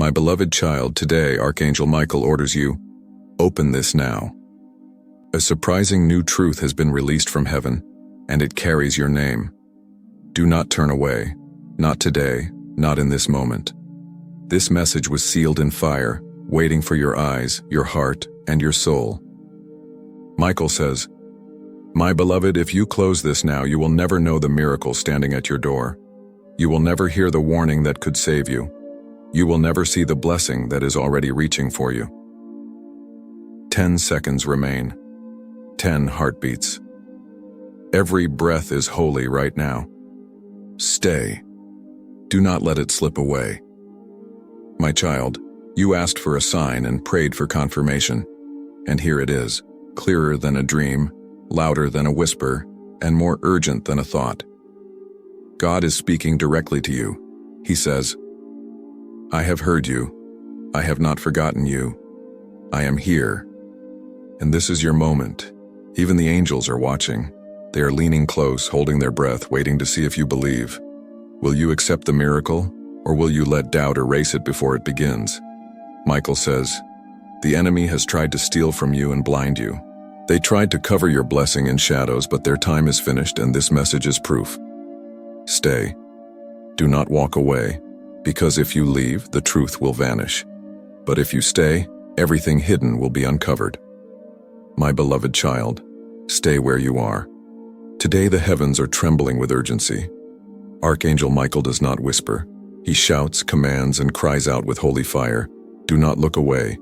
My beloved child, today Archangel Michael orders you, open this now. A surprising new truth has been released from heaven, and it carries your name. Do not turn away, not today, not in this moment. This message was sealed in fire, waiting for your eyes, your heart, and your soul. Michael says, My beloved, if you close this now, you will never know the miracle standing at your door. You will never hear the warning that could save you. You will never see the blessing that is already reaching for you. 10 seconds remain. 10 heartbeats. Every breath is holy right now. Stay. Do not let it slip away. My child, you asked for a sign and prayed for confirmation. And here it is, clearer than a dream, louder than a whisper, and more urgent than a thought. God is speaking directly to you. He says, I have heard you. I have not forgotten you. I am here. And this is your moment. Even the angels are watching. They are leaning close, holding their breath, waiting to see if you believe. Will you accept the miracle, or will you let doubt erase it before it begins? Michael says, the enemy has tried to steal from you and blind you. They tried to cover your blessing in shadows, but their time is finished, and this message is proof. Stay. Do not walk away, because if you leave, the truth will vanish. But if you stay, everything hidden will be uncovered. My beloved child, stay where you are. Today the heavens are trembling with urgency. Archangel Michael does not whisper. He shouts, commands, and cries out with holy fire. Do not look away.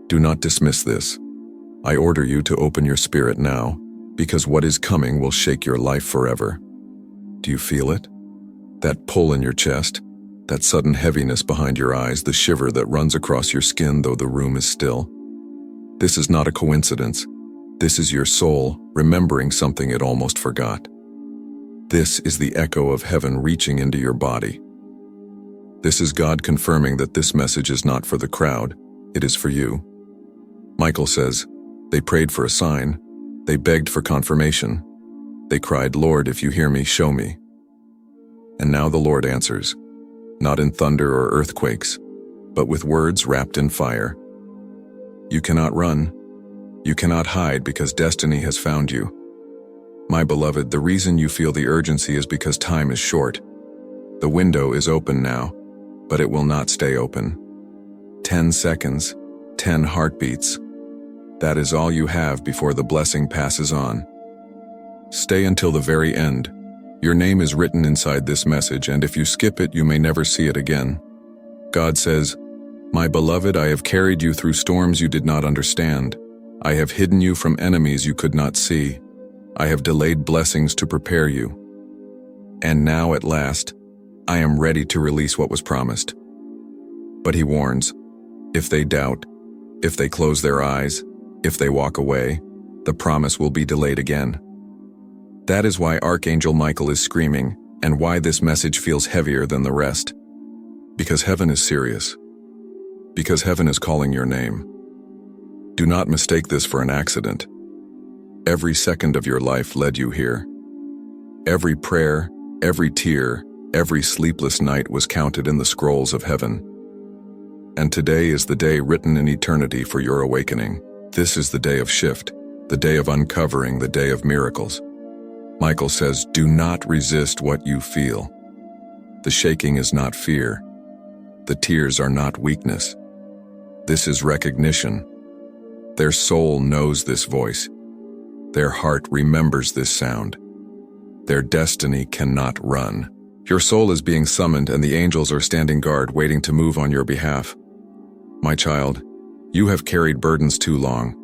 Do not dismiss this. I order you to open your spirit now, because what is coming will shake your life forever. Do you feel it? That pull in your chest? That sudden heaviness behind your eyes, the shiver that runs across your skin though the room is still? This is not a coincidence. This is your soul remembering something it almost forgot. This is the echo of heaven reaching into your body. This is God confirming that this message is not for the crowd, it is for you. Michael says, they prayed for a sign, they begged for confirmation. They cried, Lord, if you hear me, show me. And now the Lord answers, not in thunder or earthquakes, but with words wrapped in fire. You cannot run. You cannot hide because destiny has found you. My beloved, the reason you feel the urgency is because time is short. The window is open now, but it will not stay open. 10 seconds, 10 heartbeats. That is all you have before the blessing passes on. Stay until the very end. Your name is written inside this message, and if you skip it, you may never see it again. God says, My beloved, I have carried you through storms you did not understand. I have hidden you from enemies you could not see. I have delayed blessings to prepare you. And now, at last, I am ready to release what was promised. But he warns, if they doubt, if they close their eyes, if they walk away, the promise will be delayed again. That is why Archangel Michael is screaming, and why this message feels heavier than the rest. Because heaven is serious. Because heaven is calling your name. Do not mistake this for an accident. Every second of your life led you here. Every prayer, every tear, every sleepless night was counted in the scrolls of heaven. And today is the day written in eternity for your awakening. This is the day of shift, the day of uncovering, the day of miracles. Michael says, do not resist what you feel. The shaking is not fear. The tears are not weakness. This is recognition. Their soul knows this voice. Their heart remembers this sound. Their destiny cannot run. Your soul is being summoned, and the angels are standing guard, waiting to move on your behalf. My child, you have carried burdens too long.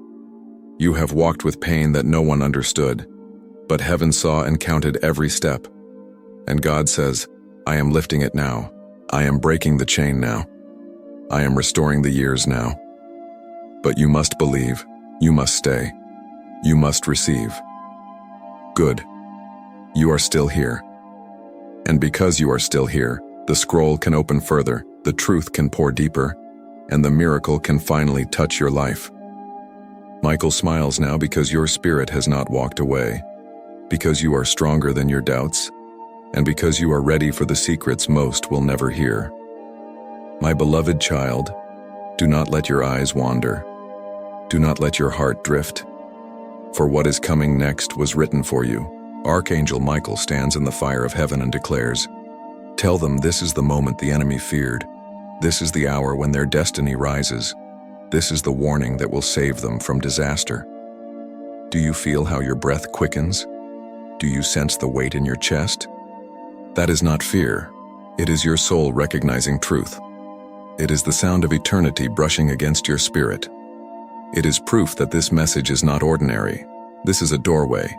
You have walked with pain that no one understood, but heaven saw and counted every step. And God says, I am lifting it now. I am breaking the chain now. I am restoring the years now. But you must believe. You must stay. You must receive. Good. You are still here. And because you are still here, the scroll can open further, the truth can pour deeper, and the miracle can finally touch your life. Michael smiles now because your spirit has not walked away, because you are stronger than your doubts, and because you are ready for the secrets most will never hear. My beloved child, do not let your eyes wander. Do not let your heart drift. For what is coming next was written for you. Archangel Michael stands in the fire of heaven and declares, "Tell them this is the moment the enemy feared. This is the hour when their destiny rises. This is the warning that will save them from disaster." Do you feel how your breath quickens? Do you sense the weight in your chest? That is not fear. It is your soul recognizing truth. It is the sound of eternity brushing against your spirit. It is proof that this message is not ordinary. This is a doorway,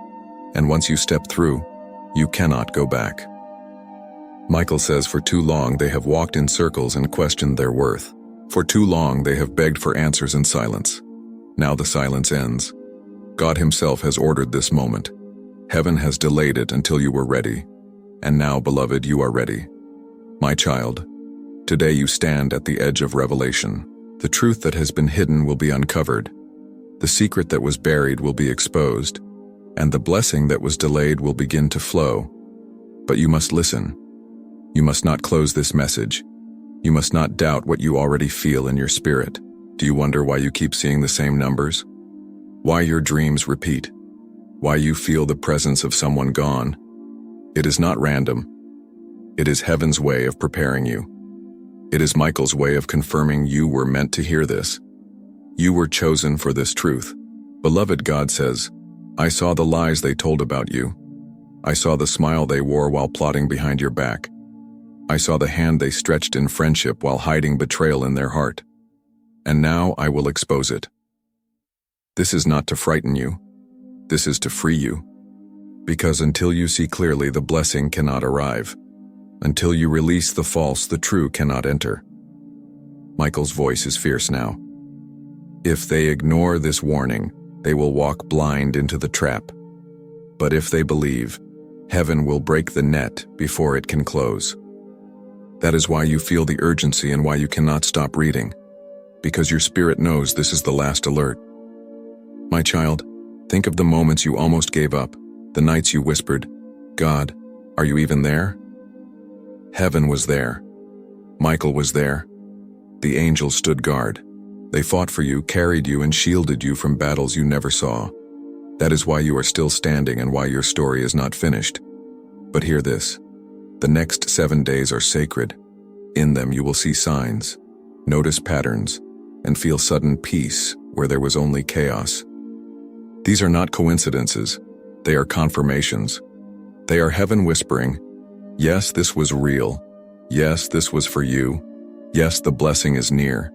and once you step through, you cannot go back. Michael says for too long they have walked in circles and questioned their worth. For too long they have begged for answers in silence. Now the silence ends. God himself has ordered this moment. Heaven has delayed it until you were ready. And now, beloved, you are ready. My child, today you stand at the edge of revelation. The truth that has been hidden will be uncovered. The secret that was buried will be exposed, and the blessing that was delayed will begin to flow. But you must listen. You must not close this message. You must not doubt what you already feel in your spirit. Do you wonder why you keep seeing the same numbers? Why your dreams repeat? Why you feel the presence of someone gone? It is not random. It is heaven's way of preparing you. It is Michael's way of confirming you were meant to hear this. You were chosen for this truth. Beloved, God says, I saw the lies they told about you. I saw the smile they wore while plotting behind your back. I saw the hand they stretched in friendship while hiding betrayal in their heart. And now I will expose it. This is not to frighten you. This is to free you. Because until you see clearly, the blessing cannot arrive. Until you release the false, the true cannot enter. Michael's voice is fierce now. If they ignore this warning, they will walk blind into the trap. But if they believe, heaven will break the net before it can close. That is why you feel the urgency and why you cannot stop reading. Because your spirit knows this is the last alert. My child, think of the moments you almost gave up, the nights you whispered, God, are you even there? Heaven was there. Michael was there. The angels stood guard. They fought for you, carried you, and shielded you from battles you never saw. That is why you are still standing and why your story is not finished. But hear this. The next 7 days are sacred. In them you will see signs, notice patterns, and feel sudden peace where there was only chaos. These are not coincidences. They are confirmations. They are heaven whispering, yes, this was real. Yes, this was for you. Yes, the blessing is near.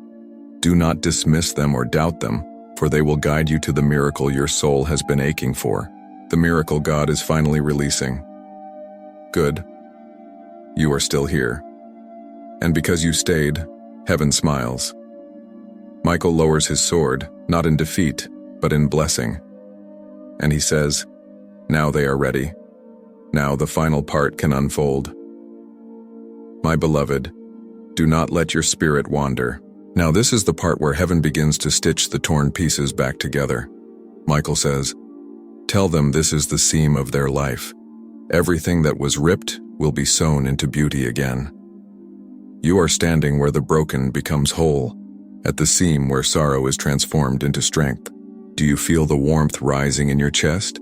Do not dismiss them or doubt them, for they will guide you to the miracle your soul has been aching for. The miracle God is finally releasing. Good. You are still here. And because you stayed, heaven smiles. Michael lowers his sword, not in defeat, but in blessing. And he says, now they are ready. Now the final part can unfold. My beloved, do not let your spirit wander. Now this is the part where heaven begins to stitch the torn pieces back together. Michael says, tell them this is the seam of their life. Everything that was ripped will be sewn into beauty again. You are standing where the broken becomes whole, at the seam where sorrow is transformed into strength. Do you feel the warmth rising in your chest?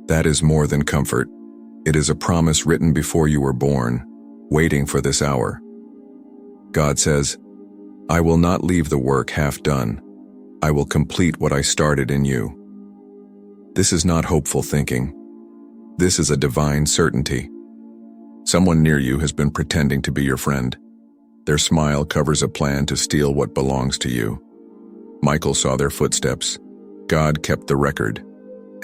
That is more than comfort. It is a promise written before you were born, waiting for this hour. God says, I will not leave the work half done. I will complete what I started in you. This is not hopeful thinking. This is a divine certainty. Someone near you has been pretending to be your friend. Their smile covers a plan to steal what belongs to you. Michael saw their footsteps. God kept the record.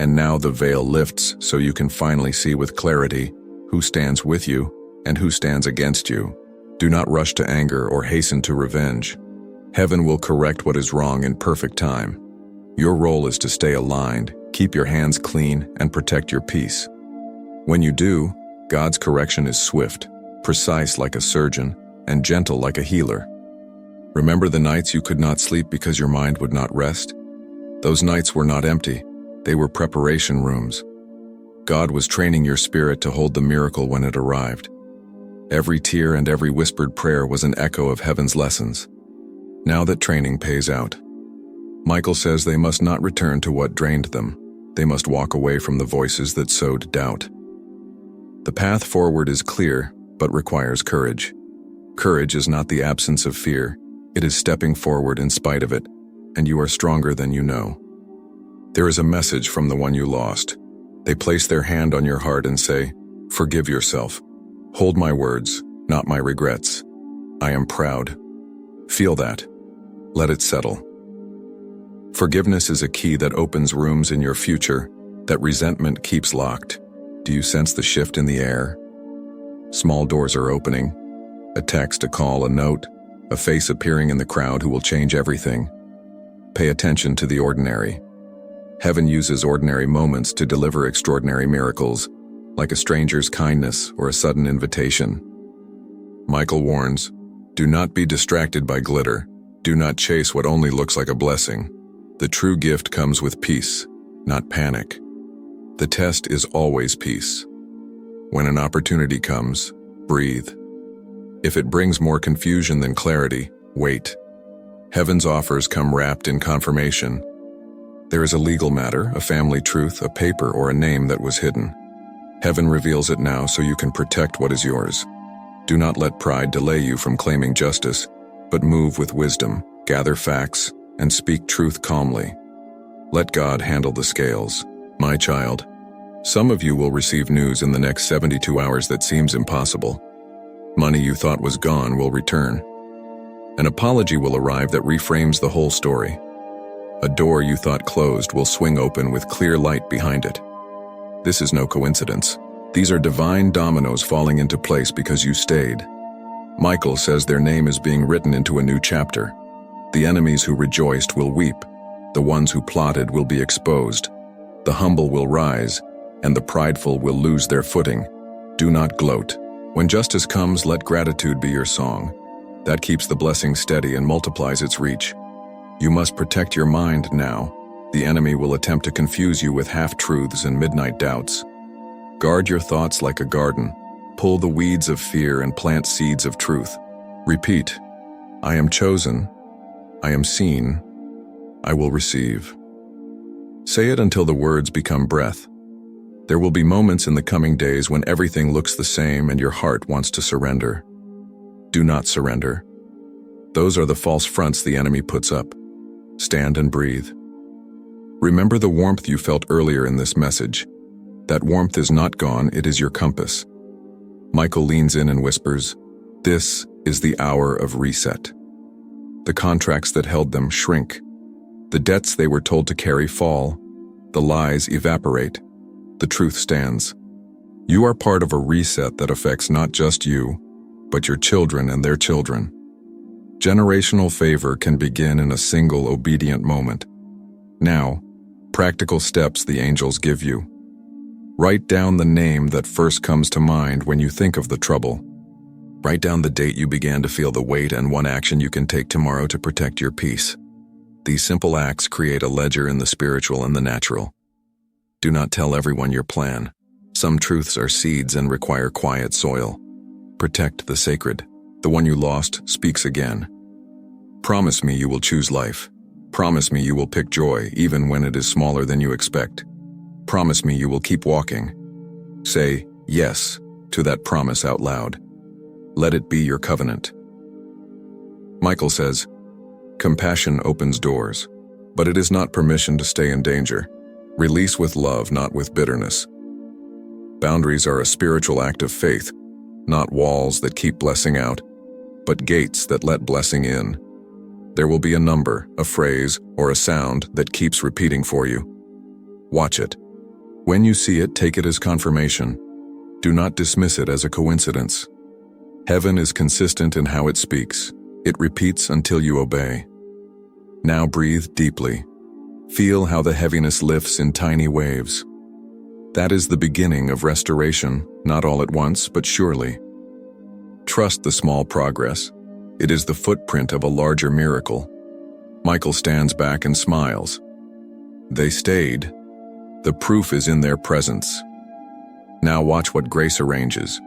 And now the veil lifts so you can finally see with clarity who stands with you and who stands against you. Do not rush to anger or hasten to revenge. Heaven will correct what is wrong in perfect time. Your role is to stay aligned, keep your hands clean, and protect your peace. When you do, God's correction is swift, precise like a surgeon, and gentle like a healer. Remember the nights you could not sleep because your mind would not rest? Those nights were not empty. They were preparation rooms. God was training your spirit to hold the miracle when it arrived. Every tear and every whispered prayer was an echo of heaven's lessons. Now that training pays out, Michael says they must not return to what drained them. They must walk away from the voices that sowed doubt. The path forward is clear, but requires courage. Courage is not the absence of fear. It is stepping forward in spite of it, and you are stronger than you know. There is a message from the one you lost. They place their hand on your heart and say, "Forgive yourself. Hold my words, not my regrets. I am proud." Feel that. Let it settle. Forgiveness is a key that opens rooms in your future that resentment keeps locked. Do you sense the shift in the air? Small doors are opening. A text, a call, a note, a face appearing in the crowd who will change everything. Pay attention to the ordinary. Heaven uses ordinary moments to deliver extraordinary miracles, like a stranger's kindness or a sudden invitation. Michael warns, do not be distracted by glitter. Do not chase what only looks like a blessing. The true gift comes with peace, not panic. The test is always peace. When an opportunity comes, breathe. If it brings more confusion than clarity, wait. Heaven's offers come wrapped in confirmation. There is a legal matter, a family truth, a paper, or a name that was hidden. Heaven reveals it now so you can protect what is yours. Do not let pride delay you from claiming justice, but move with wisdom, gather facts, and speak truth calmly. Let God handle the scales. My child, some of you will receive news in the next 72 hours that seems impossible. Money you thought was gone will return. An apology will arrive that reframes the whole story. A door you thought closed will swing open with clear light behind it. This is no coincidence. These are divine dominoes falling into place because you stayed. Michael says their name is being written into a new chapter. The enemies who rejoiced will weep. The ones who plotted will be exposed. The humble will rise, and the prideful will lose their footing. Do not gloat. When justice comes, let gratitude be your song. That keeps the blessing steady and multiplies its reach. You must protect your mind now. The enemy will attempt to confuse you with half-truths and midnight doubts. Guard your thoughts like a garden. Pull the weeds of fear and plant seeds of truth. Repeat, I am chosen. I am seen. I will receive. Say it until the words become breath. There will be moments in the coming days when everything looks the same and your heart wants to surrender. Do not surrender. Those are the false fronts the enemy puts up. Stand and breathe. Remember the warmth you felt earlier in this message. That warmth is not gone, it is your compass. Michael leans in and whispers, this is the hour of reset. The contracts that held them shrink. The debts they were told to carry fall. The lies evaporate. The truth stands. You are part of a reset that affects not just you, but your children and their children. Generational favor can begin in a single obedient moment. Now, practical steps the angels give you. Write down the name that first comes to mind when you think of the trouble. Write down the date you began to feel the weight and one action you can take tomorrow to protect your peace. These simple acts create a ledger in the spiritual and the natural. Do not tell everyone your plan. Some truths are seeds and require quiet soil. Protect the sacred. The one you lost speaks again. Promise me you will choose life. Promise me you will pick joy even when it is smaller than you expect. Promise me you will keep walking. Say yes to that promise out loud. Let it be your covenant. Michael says, compassion opens doors, but it is not permission to stay in danger. Release with love, not with bitterness. Boundaries are a spiritual act of faith, not walls that keep blessing out, but gates that let blessing in. There will be a number, a phrase, or a sound that keeps repeating for you. Watch it. When you see it, take it as confirmation. Do not dismiss it as a coincidence. Heaven is consistent in how it speaks. It repeats until you obey. Now breathe deeply. Feel how the heaviness lifts in tiny waves. That is the beginning of restoration, not all at once, but surely. Trust the small progress. It is the footprint of a larger miracle. Michael stands back and smiles. They stayed. The proof is in their presence. Now watch what grace arranges.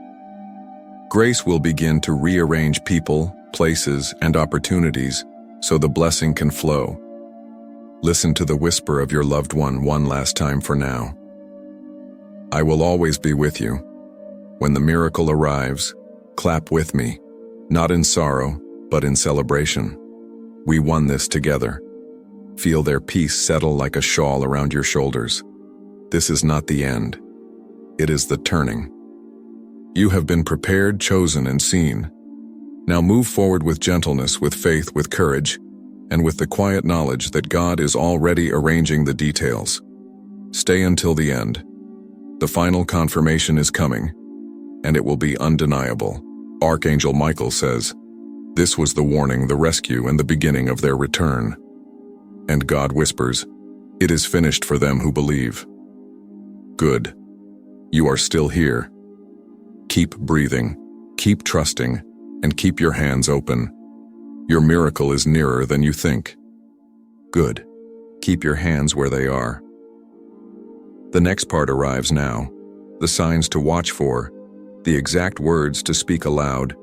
Grace will begin to rearrange people, places, and opportunities so the blessing can flow. Listen to the whisper of your loved one last time for now. I will always be with you. When the miracle arrives, clap with me, not in sorrow, but in celebration. We won this together. Feel their peace settle like a shawl around your shoulders. This is not the end. It is the turning. You have been prepared, chosen, and seen. Now move forward with gentleness, with faith, with courage, and with the quiet knowledge that God is already arranging the details. Stay until the end. The final confirmation is coming, and it will be undeniable. Archangel Michael says, "This was the warning, the rescue, and the beginning of their return." And God whispers, "It is finished for them who believe." Good. You are still here. Keep breathing, keep trusting, and keep your hands open. Your miracle is nearer than you think. Good. Keep your hands where they are. The next part arrives now. The signs to watch for, the exact words to speak aloud,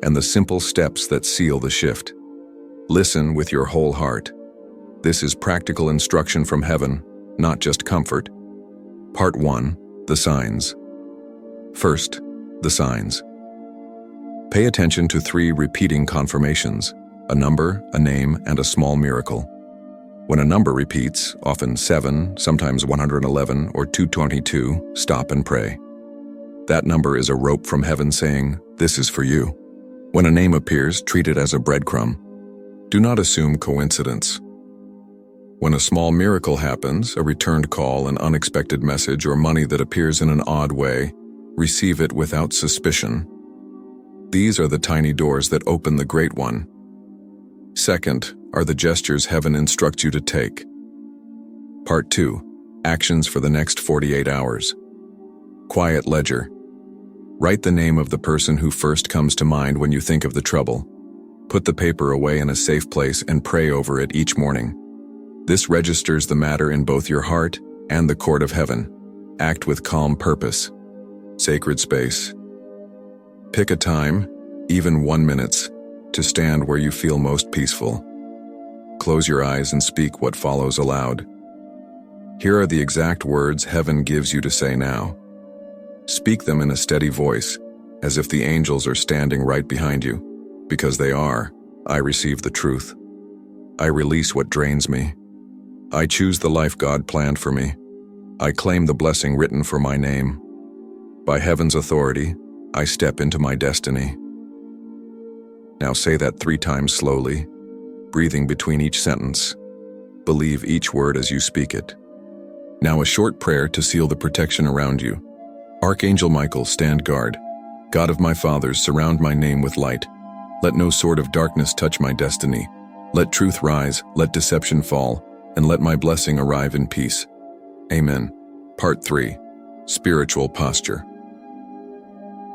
and the simple steps that seal the shift. Listen with your whole heart. This is practical instruction from heaven, not just comfort. Part 1. The signs. First, the signs. Pay attention to 3 repeating confirmations: a number, a name, and a small miracle. When a number repeats, often 7, sometimes 111 or 222, stop and pray. That number is a rope from heaven saying, "This is for you." When a name appears, treat it as a breadcrumb. Do not assume coincidence. When a small miracle happens, a returned call, an unexpected message, or money that appears in an odd way, receive it without suspicion. These are the tiny doors that open the great one. Second are the gestures heaven instructs you to take. Part 2. Actions for the next 48 hours. Quiet ledger. Write the name of the person who first comes to mind when you think of the trouble. Put the paper away in a safe place and pray over it each morning. This registers the matter in both your heart and the court of heaven. Act with calm purpose. Sacred space. Pick a time, even 1 minute, to stand where you feel most peaceful. Close your eyes and speak what follows aloud. Here are the exact words heaven gives you to say now. Speak them in a steady voice, as if the angels are standing right behind you, because they are. I receive the truth. I release what drains me. I choose the life God planned for me. I claim the blessing written for my name. By heaven's authority, I step into my destiny. Now say that 3 times slowly, breathing between each sentence. Believe each word as you speak it. Now a short prayer to seal the protection around you. Archangel Michael, stand guard. God of my fathers, surround my name with light. Let no sword of darkness touch my destiny. Let truth rise, let deception fall, and let my blessing arrive in peace. Amen. Part 3. Spiritual posture.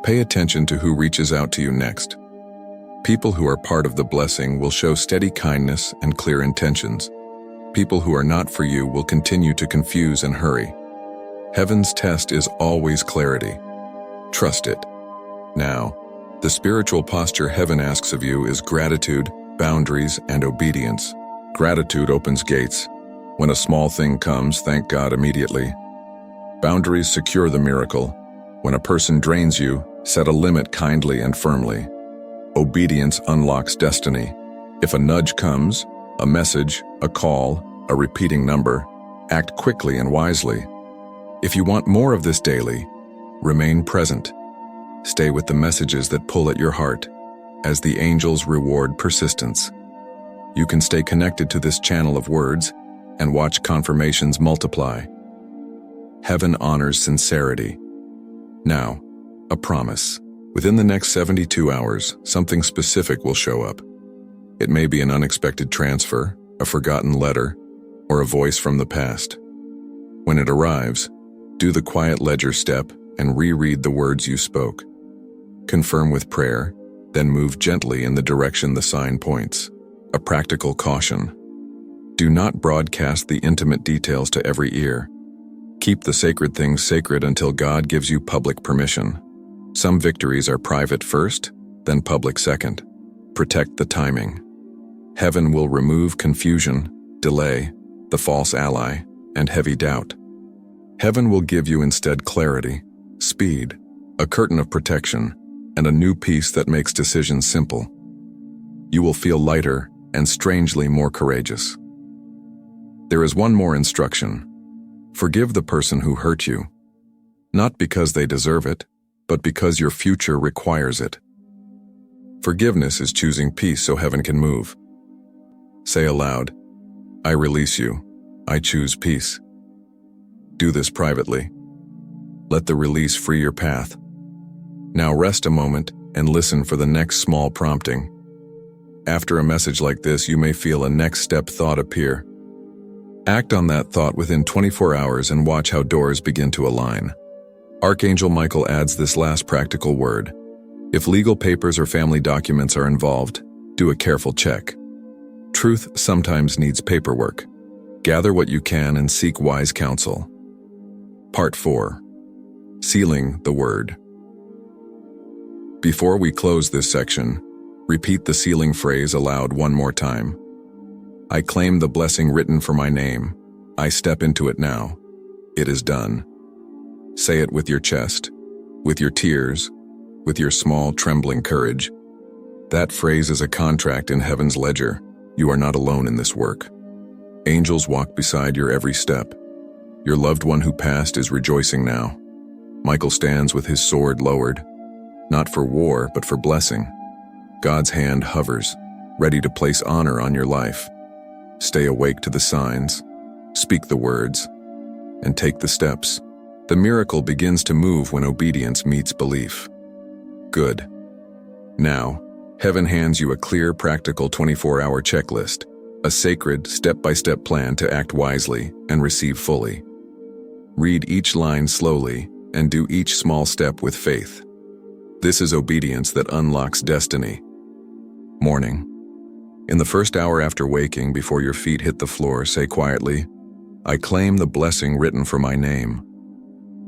Pay attention to who reaches out to you next. People who are part of the blessing will show steady kindness and clear intentions. People who are not for you will continue to confuse and hurry. Heaven's test is always clarity. Trust it. Now, the spiritual posture heaven asks of you is gratitude, boundaries, and obedience. Gratitude opens gates. When a small thing comes, thank God immediately. Boundaries secure the miracle. When a person drains you, set a limit kindly and firmly. Obedience unlocks destiny. If a nudge comes, a message, a call, a repeating number, act quickly and wisely. If you want more of this daily, remain present. Stay with the messages that pull at your heart, as the angels reward persistence. You can stay connected to this channel of words and watch confirmations multiply. Heaven honors sincerity. Now, a promise. Within the next 72 hours, something specific will show up. It may be an unexpected transfer, a forgotten letter, or a voice from the past. When it arrives, do the quiet ledger step and reread the words you spoke. Confirm with prayer, then move gently in the direction the sign points. A practical caution. Do not broadcast the intimate details to every ear. Keep the sacred things sacred until God gives you public permission. Some victories are private first, then public second. Protect the timing. Heaven will remove confusion, delay, the false ally, and heavy doubt. Heaven will give you instead clarity, speed, a curtain of protection, and a new peace that makes decisions simple. You will feel lighter and strangely more courageous. There is one more instruction. Forgive the person who hurt you, not because they deserve it, but because your future requires it. Forgiveness is choosing peace so heaven can move. Say aloud, I release you. I choose peace. Do this privately. Let the release free your path. Now rest a moment and listen for the next small prompting. After a message like this, you may feel a next step thought appear. Act on that thought within 24 hours and watch how doors begin to align. Archangel Michael adds this last practical word. If legal papers or family documents are involved, do a careful check. Truth sometimes needs paperwork. Gather what you can and seek wise counsel. Part 4. Sealing the Word. Before we close this section, repeat the sealing phrase aloud one more time. I claim the blessing written for my name. I step into it now. It is done. Say it with your chest, with your tears, with your small, trembling courage. That phrase is a contract in heaven's ledger. You are not alone in this work. Angels walk beside your every step. Your loved one who passed is rejoicing now. Michael stands with his sword lowered, not for war, but for blessing. God's hand hovers, ready to place honor on your life. Stay awake to the signs, speak the words, and take the steps. The miracle begins to move when obedience meets belief. Good. Now, heaven hands you a clear, practical 24-hour checklist, a sacred, step-by-step plan to act wisely and receive fully. Read each line slowly and do each small step with faith. This is obedience that unlocks destiny. Morning. In the first hour after waking, before your feet hit the floor, say quietly, I claim the blessing written for my name.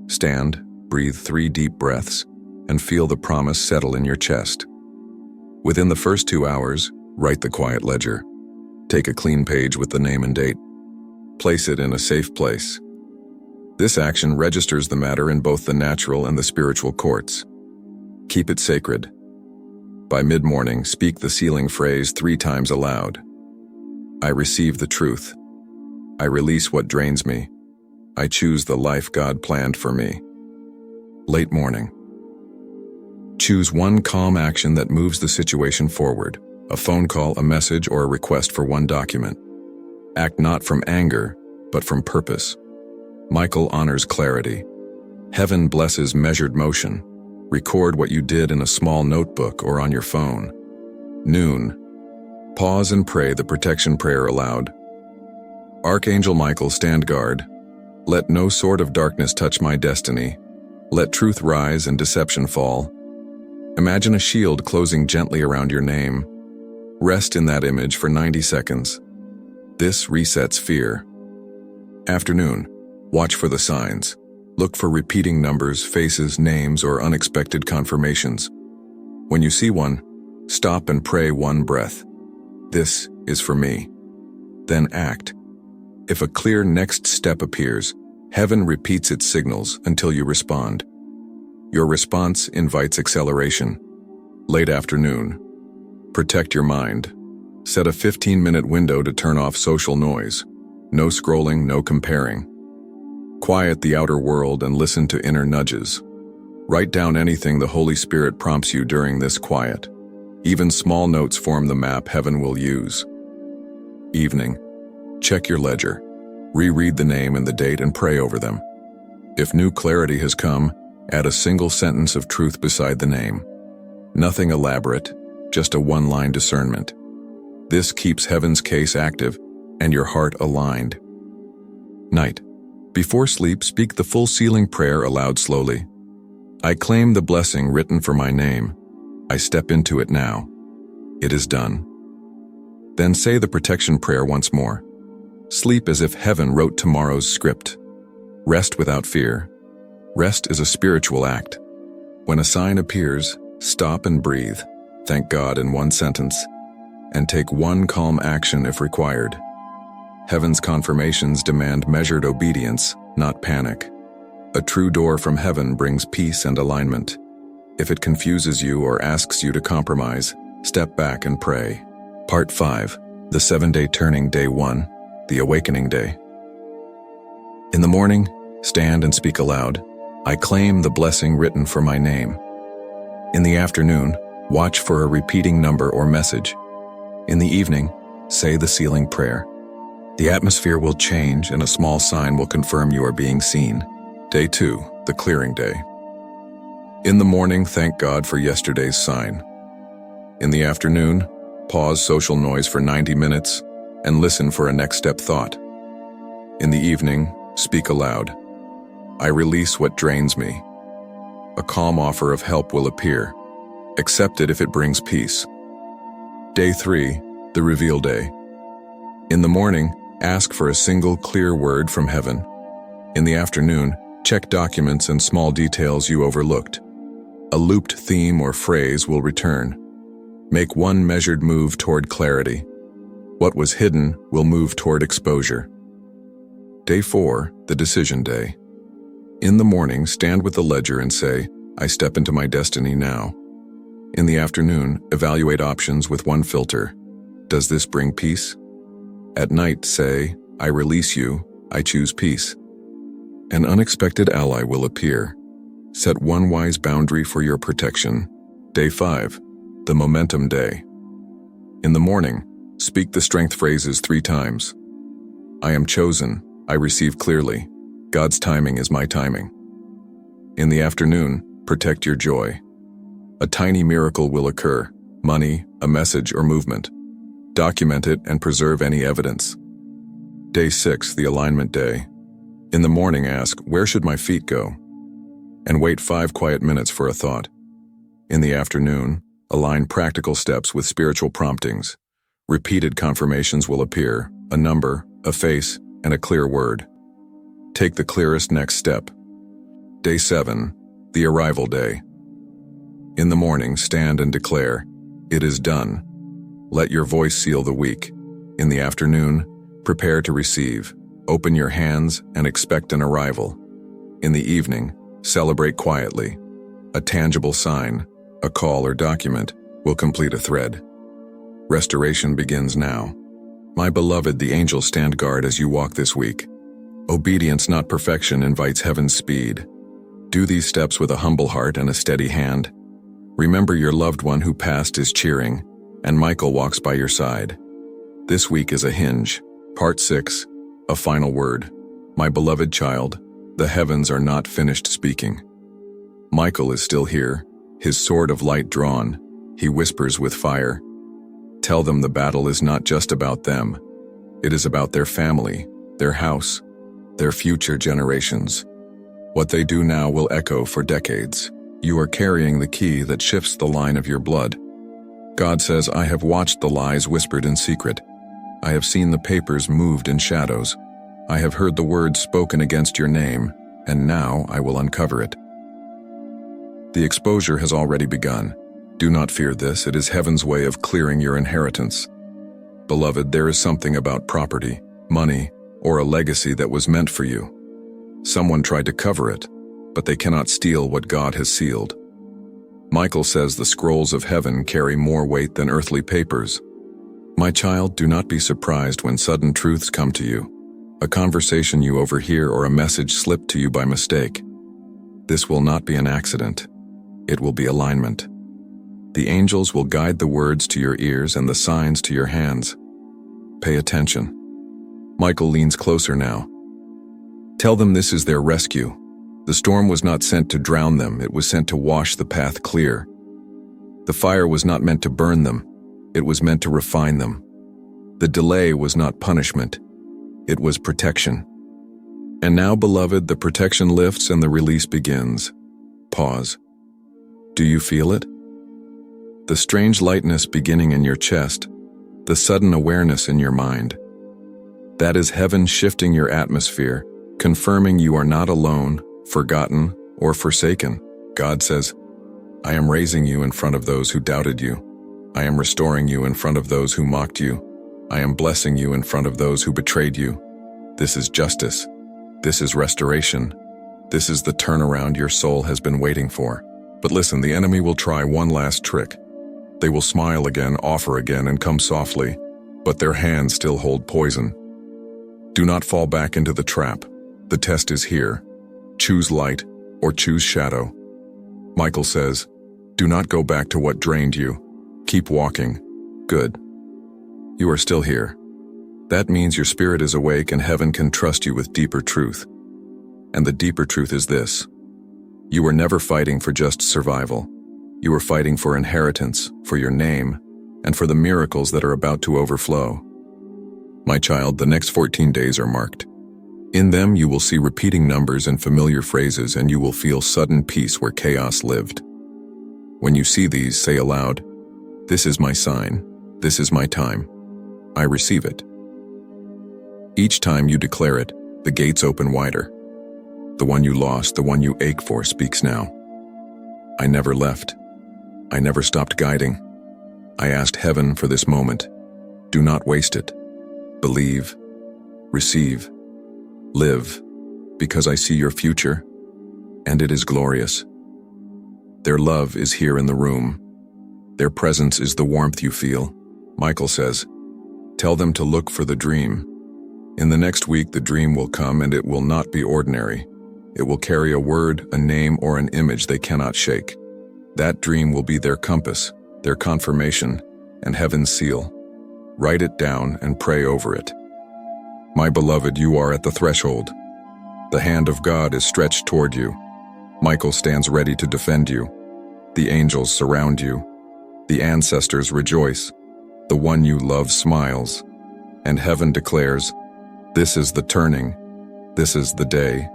Stand, breathe 3 deep breaths, and feel the promise settle in your chest. Within the first 2 hours, write the quiet ledger. Take a clean page with the name and date. Place it in a safe place. This action registers the matter in both the natural and the spiritual courts. Keep it sacred. By mid-morning, speak the sealing phrase 3 times aloud. I receive the truth. I release what drains me. I choose the life God planned for me. Late morning. Choose one calm action that moves the situation forward. A phone call, a message, or a request for one document. Act not from anger, but from purpose. Michael honors clarity. Heaven blesses measured motion. Record what you did in a small notebook or on your phone. Noon. Pause and pray the protection prayer aloud. Archangel Michael, stand guard. Let no sword of darkness touch my destiny. Let truth rise and deception fall. Imagine a shield closing gently around your name. Rest in that image for 90 seconds. This resets fear. Afternoon. Watch for the signs. Look for repeating numbers, faces, names, or unexpected confirmations. When you see one, stop and pray one breath. This is for me. Then act. If a clear next step appears, heaven repeats its signals until you respond. Your response invites acceleration. Late afternoon. Protect your mind. Set a 15-minute window to turn off social noise. No scrolling, no comparing. Quiet the outer world and listen to inner nudges. Write down anything the Holy Spirit prompts you during this quiet. Even small notes form the map heaven will use. Evening. Check your ledger. Reread the name and the date and pray over them. If new clarity has come, add a single sentence of truth beside the name. Nothing elaborate, just a one-line discernment. This keeps heaven's case active and your heart aligned. Night. Before sleep, speak the full sealing prayer aloud slowly. I claim the blessing written for my name. I step into it now. It is done. Then say the protection prayer once more. Sleep as if heaven wrote tomorrow's script. Rest without fear. Rest is a spiritual act. When a sign appears, stop and breathe, thank God in one sentence, and take one calm action if required. Heaven's confirmations demand measured obedience, not panic. A true door from heaven brings peace and alignment. If it confuses you or asks you to compromise, step back and pray. Part 5. The 7-Day Turning. Day 1. The Awakening Day. In the morning, stand and speak aloud. I claim the blessing written for my name. In the afternoon, watch for a repeating number or message. In the evening, say the sealing prayer. The atmosphere will change and a small sign will confirm you are being seen. Day 2. The Clearing Day. In the morning, thank God for yesterday's sign. In the afternoon, pause social noise for 90 minutes and listen for a next step thought. In the evening, speak aloud. I release what drains me. A calm offer of help will appear. Accept it if it brings peace. Day 3. The Reveal Day. In the morning, ask for a single clear word from heaven. In the afternoon, check documents and small details you overlooked. A looped theme or phrase will return. Make one measured move toward clarity. What was hidden will move toward exposure. Day 4. The Decision Day. In the morning, stand with the ledger and say, I step into my destiny now. In the afternoon, evaluate options with one filter. Does this bring peace? At night, say, I release you, I choose peace. An unexpected ally will appear. Set one wise boundary for your protection. Day 5. The Momentum Day. In the morning, speak the strength phrases 3 times. I am chosen, I receive clearly. God's timing is my timing. In the afternoon, protect your joy. A tiny miracle will occur, money, a message, or movement. Document it and preserve any evidence. Day 6, the Alignment Day. In the morning, ask, where should my feet go? And wait 5 quiet minutes for a thought. In the afternoon, align practical steps with spiritual promptings. Repeated confirmations will appear, a number, a face, and a clear word. Take the clearest next step. Day 7, the Arrival Day. In the morning, stand and declare, it is done. Let your voice seal the week. In the afternoon, prepare to receive. Open your hands and expect an arrival. In the evening, celebrate quietly. A tangible sign, a call or document, will complete a thread. Restoration begins now. My beloved, the angels stand guard as you walk this week. Obedience, not perfection, invites heaven's speed. Do these steps with a humble heart and a steady hand. Remember your loved one who passed is cheering, and Michael walks by your side. This week is a hinge. Part 6, a final word. My beloved child, the heavens are not finished speaking. Michael is still here, his sword of light drawn. He whispers with fire. Tell them the battle is not just about them. It is about their family, their house, their future generations. What they do now will echo for decades. You are carrying the key that shifts the line of your blood. God says, I have watched the lies whispered in secret. I have seen the papers moved in shadows. I have heard the words spoken against your name, and now I will uncover it. The exposure has already begun. Do not fear this, it is heaven's way of clearing your inheritance. Beloved, there is something about property, money, or a legacy that was meant for you. Someone tried to cover it, but they cannot steal what God has sealed. Michael says the scrolls of heaven carry more weight than earthly papers. My child, do not be surprised when sudden truths come to you. A conversation you overhear or a message slipped to you by mistake. This will not be an accident. It will be alignment. The angels will guide the words to your ears and the signs to your hands. Pay attention. Michael leans closer now. Tell them this is their rescue. The storm was not sent to drown them, it was sent to wash the path clear. The fire was not meant to burn them, it was meant to refine them. The delay was not punishment, it was protection. And now, beloved, the protection lifts and the release begins. Pause. Do you feel it? The strange lightness beginning in your chest, the sudden awareness in your mind. That is heaven shifting your atmosphere, confirming you are not alone, forgotten, or forsaken. God says, I am raising you in front of those who doubted you. I am restoring you in front of those who mocked you. I am blessing you in front of those who betrayed you. This is justice. This is restoration. This is the turnaround your soul has been waiting for. But listen, the enemy will try one last trick. They will smile again, offer again, and come softly, but their hands still hold poison. Do not fall back into the trap. The test is here. Choose light or choose shadow. Michael says, do not go back to what drained you. Keep walking. Good. You are still here. That means your spirit is awake and heaven can trust you with deeper truth. And the deeper truth is this. You were never fighting for just survival. You were fighting for inheritance, for your name, and for the miracles that are about to overflow. My child, the next 14 days are marked. In them you will see repeating numbers and familiar phrases, and you will feel sudden peace where chaos lived. When you see these, say aloud, "This is my sign. This is my time. I receive it." Each time you declare it, the gates open wider. The one you lost, the one you ache for, speaks now. I never left. I never stopped guiding. I asked heaven for this moment. Do not waste it. Believe. Receive. Live, because I see your future, and it is glorious. Their love is here in the room. Their presence is the warmth you feel. Michael says, tell them to look for the dream. In the next week, the dream will come, and it will not be ordinary. It will carry a word, a name, or an image they cannot shake. That dream will be their compass, their confirmation, and heaven's seal. Write it down and pray over it. My beloved, you are at the threshold. The hand of God is stretched toward you. Michael stands ready to defend you. The angels surround you. The ancestors rejoice. The one you love smiles. And heaven declares, this is the turning. This is the day.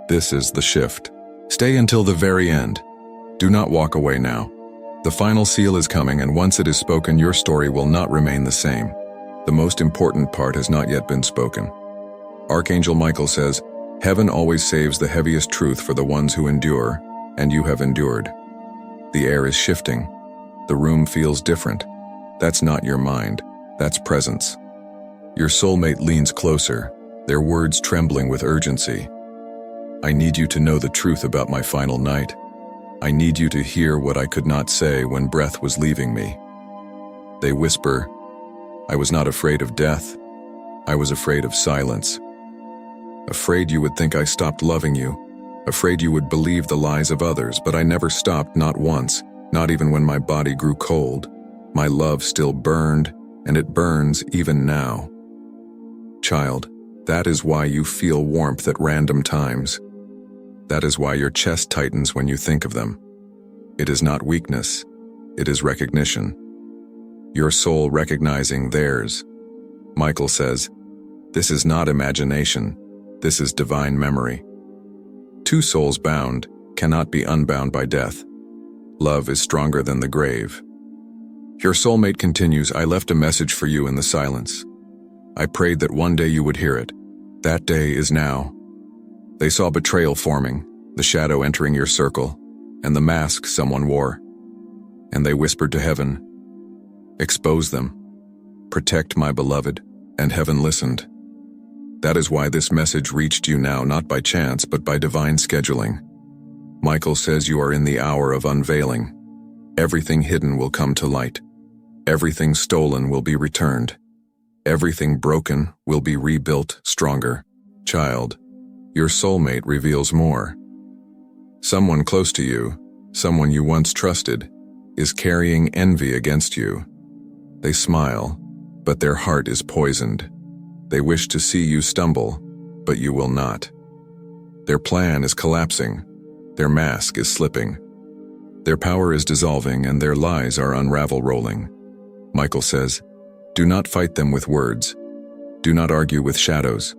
This is the shift. Stay until the very end. Do not walk away now. The final seal is coming, and once it is spoken, your story will not remain the same. The most important part has not yet been spoken. Archangel Michael says, heaven always saves the heaviest truth for the ones who endure, and you have endured. The air is shifting. The room feels different. That's not your mind. That's presence. Your soulmate leans closer, their words trembling with urgency. I need you to know the truth about my final night. I need you to hear what I could not say when breath was leaving me. They whisper, I was not afraid of death. I was afraid of silence. Afraid you would think I stopped loving you. Afraid you would believe the lies of others, but I never stopped, not once, not even when my body grew cold. My love still burned, and it burns even now. Child, that is why you feel warmth at random times. That is why your chest tightens when you think of them. It is not weakness, it is recognition. Your soul recognizing theirs. Michael says, this is not imagination, this is divine memory. Two souls bound cannot be unbound by death. Love is stronger than the grave. Your soulmate continues, I left a message for you in the silence. I prayed that one day you would hear it. That day is now. They saw betrayal forming, the shadow entering your circle, and the mask someone wore. And they whispered to heaven, expose them, protect my beloved, and heaven listened. That is why this message reached you now, not by chance, but by divine scheduling. Michael says you are in the hour of unveiling. Everything hidden will come to light. Everything stolen will be returned. Everything broken will be rebuilt stronger. Child, your soulmate reveals more. Someone close to you, someone you once trusted, is carrying envy against you. They smile, but their heart is poisoned. They wish to see you stumble, but you will not. Their plan is collapsing. Their mask is slipping. Their power is dissolving, and their lies are unravel-rolling. Michael says, do not fight them with words. Do not argue with shadows.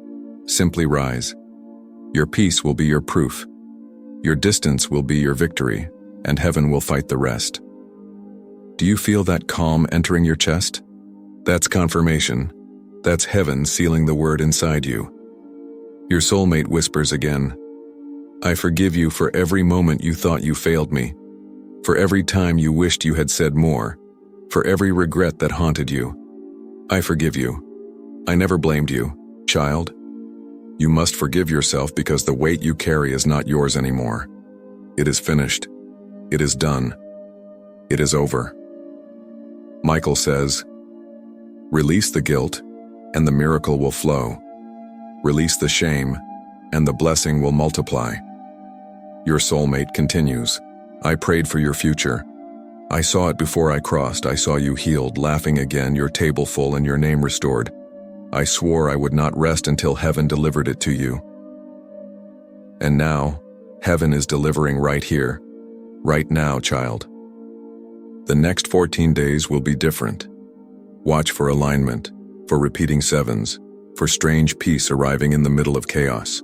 Simply rise. Your peace will be your proof. Your distance will be your victory, and heaven will fight the rest. Do you feel that calm entering your chest? That's confirmation. That's heaven sealing the word inside you. Your soulmate whispers again, I forgive you for every moment you thought you failed me. For every time you wished you had said more, for every regret that haunted you, I forgive you. I never blamed you, child. You must forgive yourself because the weight you carry is not yours anymore. It is finished. It is done. It is over. Michael says, release the guilt, and the miracle will flow. Release the shame, and the blessing will multiply. Your soulmate continues, I prayed for your future. I saw it before I crossed. I saw you healed, laughing again, your table full and your name restored. I swore I would not rest until heaven delivered it to you. And now, heaven is delivering right here, right now, child. The next 14 days will be different. Watch for alignment, for repeating sevens, for strange peace arriving in the middle of chaos.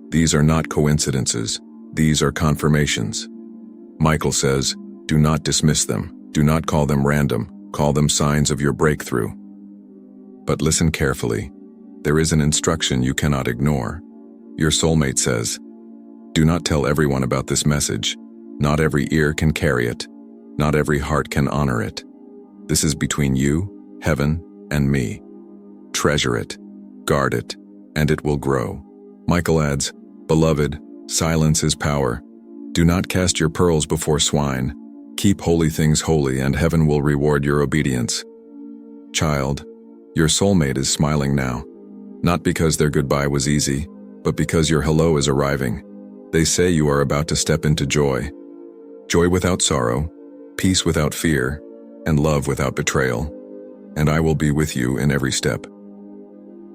These are not coincidences. These are confirmations. Michael says, do not dismiss them. Do not call them random. Call them signs of your breakthrough. But listen carefully. There is an instruction you cannot ignore. Your soulmate says, do not tell everyone about this message. Not every ear can carry it. Not every heart can honor it. This is between you, heaven, and me. Treasure it, guard it, and it will grow. Michael adds, beloved, silence is power. Do not cast your pearls before swine. Keep holy things holy, and heaven will reward your obedience. Child, your soulmate is smiling now. Not because their goodbye was easy, but because your hello is arriving. They say you are about to step into joy. Joy without sorrow, peace without fear, and love without betrayal. And I will be with you in every step.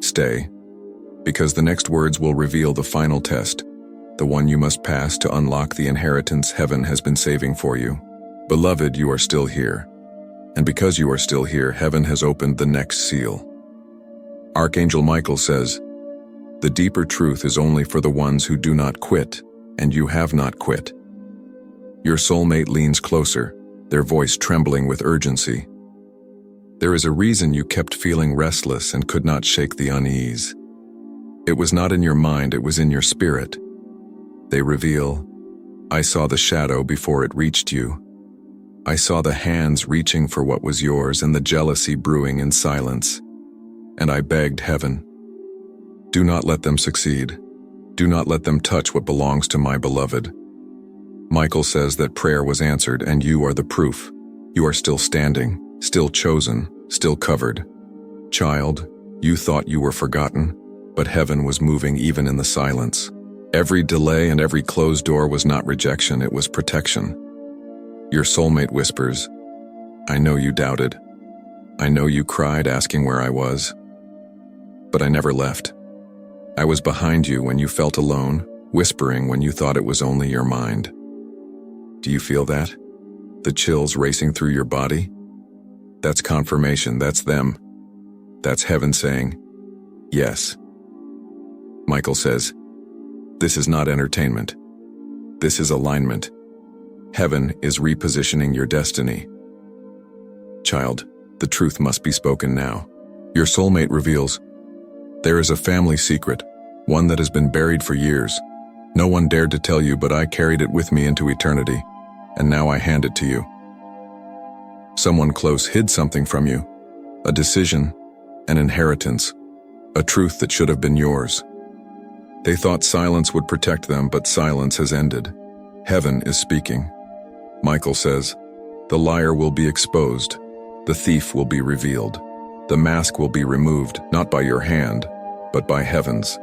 Stay, because the next words will reveal the final test, the one you must pass to unlock the inheritance heaven has been saving for you. Beloved, you are still here. And because you are still here, heaven has opened the next seal. Archangel Michael says, the deeper truth is only for the ones who do not quit, and you have not quit. Your soulmate leans closer, their voice trembling with urgency. There is a reason you kept feeling restless and could not shake the unease. It was not in your mind, it was in your spirit. They reveal, I saw the shadow before it reached you. I saw the hands reaching for what was yours and the jealousy brewing in silence. And I begged heaven, do not let them succeed. Do not let them touch what belongs to my beloved. Michael says that prayer was answered, and you are the proof. You are still standing, still chosen, still covered. Child, you thought you were forgotten, but heaven was moving even in the silence. Every delay and every closed door was not rejection, it was protection. Your soulmate whispers, I know you doubted. I know you cried asking where I was. But I never left. I was behind you when you felt alone, whispering when you thought it was only your mind. Do you feel that? The chills racing through your body? That's confirmation, that's them. That's heaven saying, yes. Michael says, this is not entertainment. This is alignment. Heaven is repositioning your destiny. Child, the truth must be spoken now. Your soulmate reveals, there is a family secret, one that has been buried for years. No one dared to tell you, but I carried it with me into eternity, and now I hand it to you. Someone close hid something from you, a decision, an inheritance, a truth that should have been yours. They thought silence would protect them, but silence has ended. Heaven is speaking. Michael says, the liar will be exposed, the thief will be revealed, the mask will be removed, not by your hand, but by heaven's.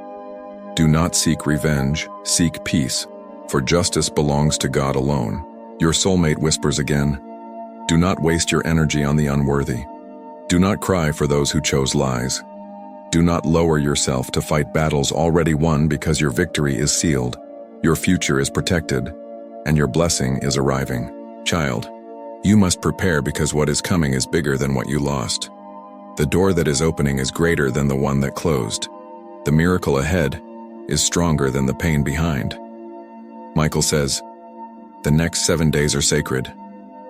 Do not seek revenge, seek peace, for justice belongs to God alone. Your soulmate whispers again, do not waste your energy on the unworthy. Do not cry for those who chose lies. Do not lower yourself to fight battles already won, because your victory is sealed, your future is protected, and your blessing is arriving. Child, you must prepare, because what is coming is bigger than what you lost. The door that is opening is greater than the one that closed. The miracle ahead is stronger than the pain behind. Michael says, the next 7 days are sacred.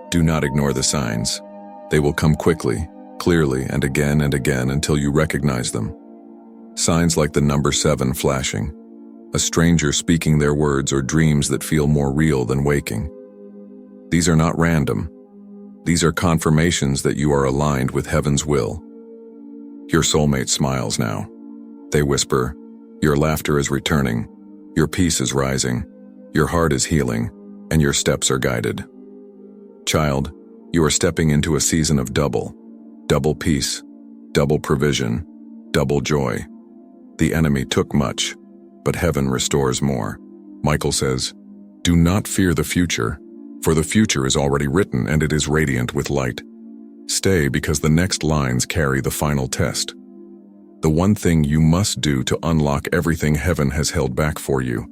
Do not ignore the signs. They will come quickly, clearly, and again until you recognize them. Signs like the number 7 flashing, a stranger speaking their words, or dreams that feel more real than waking. These are not random. These are confirmations that you are aligned with heaven's will. Your soulmate smiles now. They whisper, your laughter is returning, your peace is rising, your heart is healing, and your steps are guided. Child, you are stepping into a season of double peace, double provision, double joy. The enemy took much, but heaven restores more. Michael says, do not fear the future, for the future is already written and it is radiant with light. Stay because the next lines carry the final test. The one thing you must do to unlock everything heaven has held back for you.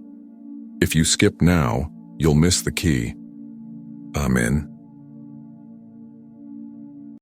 If you skip now, you'll miss the key. Amen.